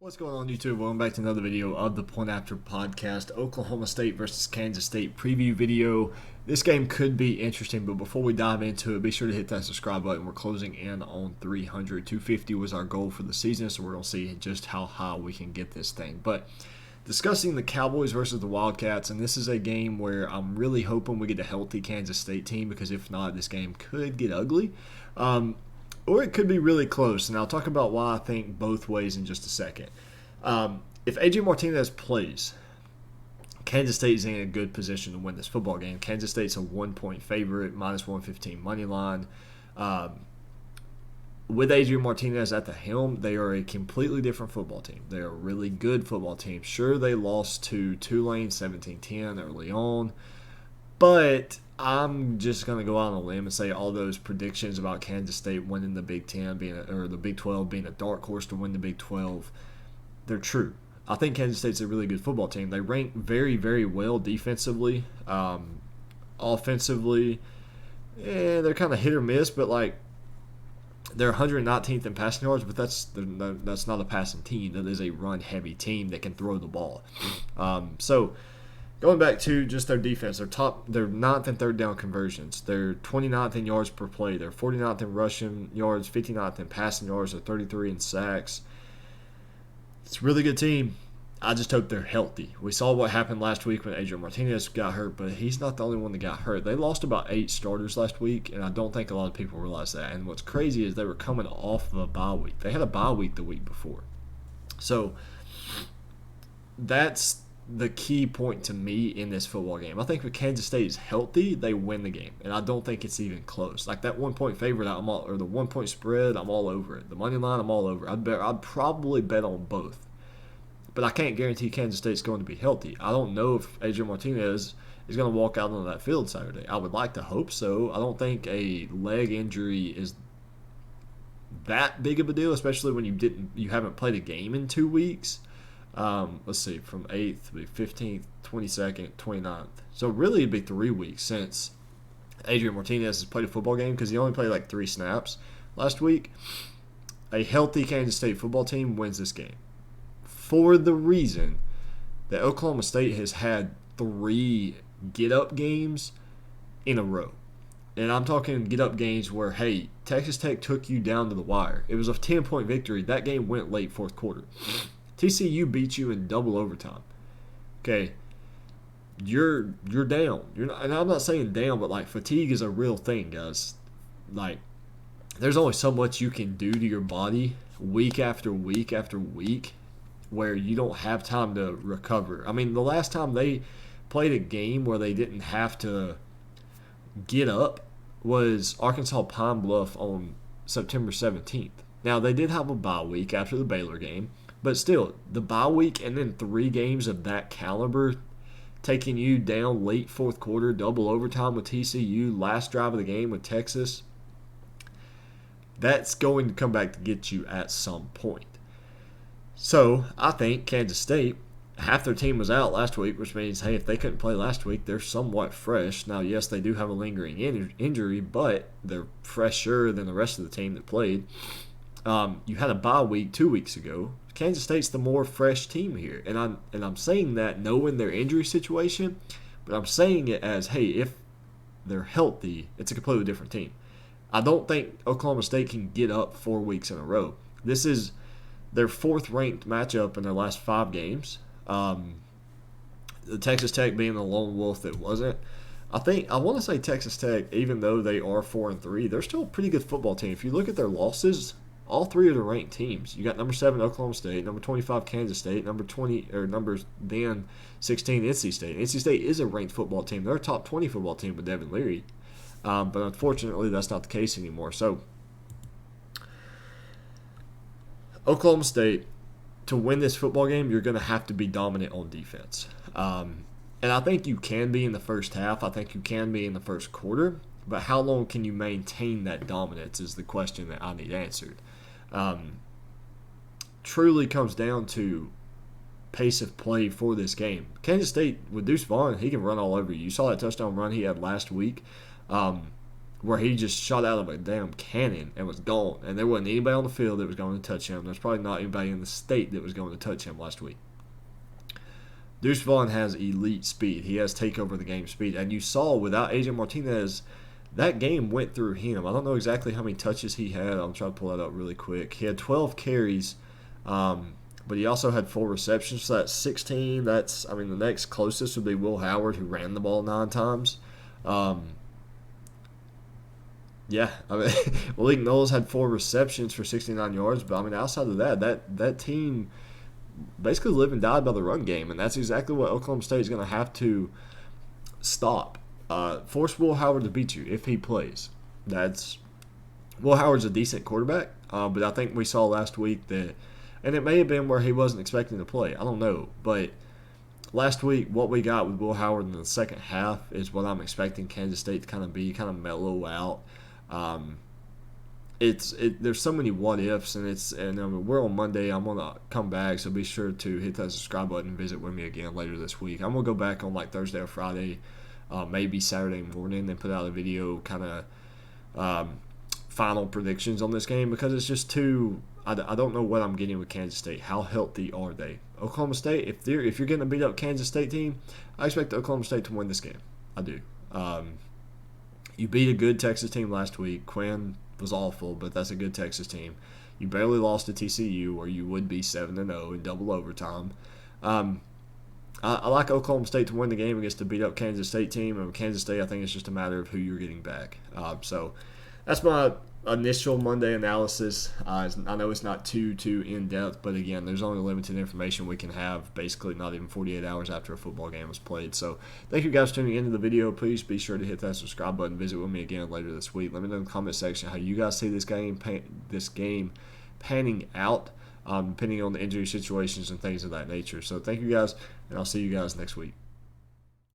What's going on, YouTube? Welcome back to another video of the Point After Podcast. Oklahoma State versus Kansas State preview video. This game could be interesting, but before we dive into it, be sure to hit that subscribe button. We're closing in on 300. 250 was our goal for the season, so we're going to see just how high we can get this thing. But discussing the Cowboys versus the Wildcats, and this is a game where I'm really hoping we get a healthy Kansas State team, because if not, this game could get ugly. Or it could be really close, and I'll talk about why I think both ways in just a second. If Adrian Martinez plays, Kansas State is in a good position to win this football game. Kansas State's a 1-point favorite, minus 115 money line. With Adrian Martinez at the helm, they are a completely different football team. They're a really good football team. Sure, they lost to Tulane 17-10 early on, but I'm just going to go out on a limb and say all those predictions about Kansas State winning the Big 10 or the Big 12 being a dark horse to win the Big 12, they're true. I think Kansas State's a really good football team. They rank very, very well defensively. Offensively, they're kind of hit or miss, but they're 119th in passing yards, but that's not a passing team. That is a run-heavy team that can throw the ball. So going back to just their defense, they're 9th and third down conversions. They're 29th in yards per play. They're 49th in rushing yards, 59th in passing yards. They're 33 in sacks. It's a really good team. I just hope they're healthy. We saw what happened last week when Adrian Martinez got hurt, but he's not the only one that got hurt. They lost about 8 starters last week, and I don't think a lot of people realize that. And what's crazy is they were coming off of a bye week. They had a bye week the week before. So that's the key point to me in this football game. I think if Kansas State is healthy, they win the game, and I don't think it's even close. Like that 1-point favorite, or the 1-point spread, I'm all over it. The money line, I'm all over. I'd probably bet on both, but I can't guarantee Kansas State's going to be healthy. I don't know if Adrian Martinez is going to walk out on that field Saturday. I would like to hope so. I don't think a leg injury is that big of a deal, especially when you haven't played a game in 2 weeks. Let's see, from 8th, 15th, 22nd, 29th. So really it'd be 3 weeks since Adrian Martinez has played a football game, because he only played 3 snaps last week. A healthy Kansas State football team wins this game, for the reason that Oklahoma State has had 3 get-up games in a row. And I'm talking get-up games where, hey, Texas Tech took you down to the wire. It was a 10-point victory. That game went late fourth quarter. TCU beat you in double overtime. Okay, you're down. You're not, and I'm not saying down, but fatigue is a real thing, guys. There's only so much you can do to your body week after week after week where you don't have time to recover. I mean, the last time they played a game where they didn't have to get up was Arkansas Pine Bluff on September 17th. Now, they did have a bye week after the Baylor game, but still, the bye week and then 3 games of that caliber, taking you down late fourth quarter, double overtime with TCU, last drive of the game with Texas, that's going to come back to get you at some point. So I think Kansas State, half their team was out last week, which means, hey, if they couldn't play last week, they're somewhat fresh. Now, yes, they do have a lingering injury, but they're fresher than the rest of the team that played. You had a bye week 2 weeks ago. Kansas State's the more fresh team here, and I'm saying that knowing their injury situation, but I'm saying it as, hey, if they're healthy, it's a completely different team. I don't think Oklahoma State can get up 4 weeks in a row. This is their 4th-ranked matchup in their last 5 games. The Texas Tech being the lone wolf that wasn't. I want to say Texas Tech, even though they are 4-3, they're still a pretty good football team. If you look at their losses, all 3 are the ranked teams. You got number 7 Oklahoma State, number 25 Kansas State, number 16 NC State. NC State is a ranked football team. They're a top 20 football team with Devin Leary, but unfortunately that's not the case anymore. So Oklahoma State, to win this football game, you're going to have to be dominant on defense, and I think you can be in the first half. I think you can be in the first quarter. But how long can you maintain that dominance is the question that I need answered. Truly comes down to pace of play for this game. Kansas State, with Deuce Vaughn, he can run all over you. You saw that touchdown run he had last week. where he just shot out of a damn cannon and was gone. And there wasn't anybody on the field that was going to touch him. There's probably not anybody in the state that was going to touch him last week. Deuce Vaughn has elite speed. He has takeover the game speed. And you saw without AJ Martinez, that game went through him. I don't know exactly how many touches he had. I'm trying to pull that up really quick. He had 12 carries, but he also had 4 receptions. So that's 16. The next closest would be Will Howard, who ran the ball 9 times. Malik Knowles had 4 receptions for 69 yards. But, outside of that team basically lived and died by the run game. And that's exactly what Oklahoma State is going to have to stop. Force Will Howard to beat you if he plays. Will Howard's a decent quarterback, but I think we saw last week that, and it may have been where he wasn't expecting to play. I don't know, but last week what we got with Will Howard in the second half is what I'm expecting Kansas State to kind of mellow out. There's so many what ifs, and we're on Monday. I'm gonna come back, so be sure to hit that subscribe button and visit with me again later this week. I'm gonna go back on like Thursday or Friday. Maybe Saturday morning, and put out a video kind of final predictions on this game, because it's just too – I don't know what I'm getting with Kansas State. How healthy are they? Oklahoma State, if you're getting to beat up Kansas State team, I expect Oklahoma State to win this game. I do. You beat a good Texas team last week. Quinn was awful, but that's a good Texas team. You barely lost to TCU, or you would be 7-0 in double overtime. I like Oklahoma State to win the game against the beat-up Kansas State team. And Kansas State, I think it's just a matter of who you're getting back. So that's my initial Monday analysis. I know it's not too in-depth, but again, there's only limited information we can have, basically not even 48 hours after a football game was played. So thank you guys for tuning into the video. Please be sure to hit that subscribe button. Visit with me again later this week. Let me know in the comment section how you guys see this game panning out. Depending on the injury situations and things of that nature. So thank you guys, and I'll see you guys next week.